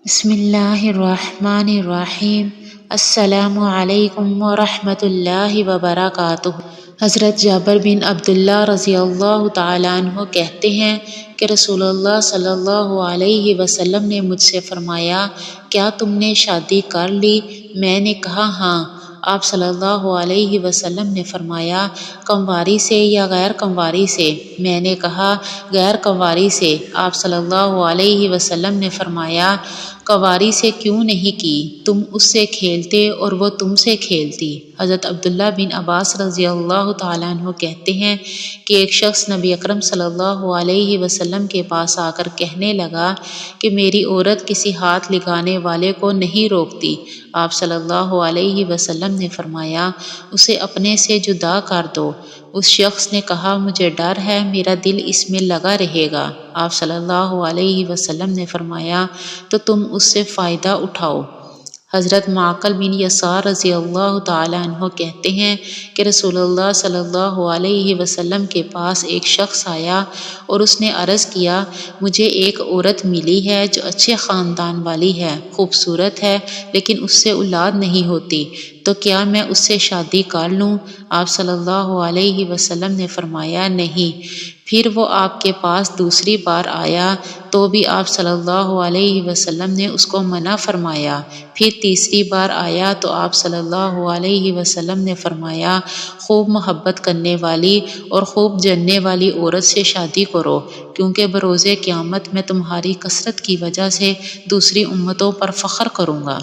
بسم اللہ الرحمن الرحیم۔ السلام علیکم ورحمۃ اللہ وبرکاتہ۔ حضرت جابر بن عبداللہ رضی اللہ تعالیٰ عنہ کہتے ہیں کہ رسول اللہ صلی اللہ علیہ وسلم نے مجھ سے فرمایا، کیا تم نے شادی کر لی؟ میں نے کہا ہاں۔ آپ صلی اللہ علیہ وسلم نے فرمایا، کنواری سے یا غیر کنواری سے؟ میں نے کہا غیر کنواری سے۔ آپ صلی اللہ علیہ وسلم نے فرمایا، کنواری سے کیوں نہیں کی؟ تم اس سے کھیلتے اور وہ تم سے کھیلتی۔ حضرت عبداللہ بن عباس رضی اللہ تعالیٰ عنہ کہتے ہیں کہ ایک شخص نبی اکرم صلی اللہ علیہ وسلم کے پاس آ کر کہنے لگا کہ میری عورت کسی ہاتھ لگانے والے کو نہیں روکتی۔ آپ صلی اللہ علیہ وسلم نے فرمایا، اسے اپنے سے جدا کر دو۔ اس شخص نے کہا، مجھے ڈر ہے میرا دل اس میں لگا رہے گا۔ آپ صلی اللہ علیہ وسلم نے فرمایا، تو تم اس سے فائدہ اٹھاؤ۔ حضرت معقل بن یسار رضی اللہ تعالیٰ عنہ کہتے ہیں کہ رسول اللہ صلی اللہ علیہ وسلم کے پاس ایک شخص آیا اور اس نے عرض کیا، مجھے ایک عورت ملی ہے جو اچھے خاندان والی ہے، خوبصورت ہے، لیکن اس سے اولاد نہیں ہوتی، تو کیا میں اس سے شادی کر لوں؟ آپ صلی اللہ علیہ وسلم نے فرمایا، نہیں۔ پھر وہ آپ کے پاس دوسری بار آیا تو بھی آپ صلی اللہ علیہ وسلم نے اس کو منع فرمایا۔ پھر تیسری بار آیا تو آپ صلی اللہ علیہ وسلم نے فرمایا، خوب محبت کرنے والی اور خوب جاننے والی عورت سے شادی کرو، کیونکہ بروز قیامت میں تمہاری کثرت کی وجہ سے دوسری امتوں پر فخر کروں گا۔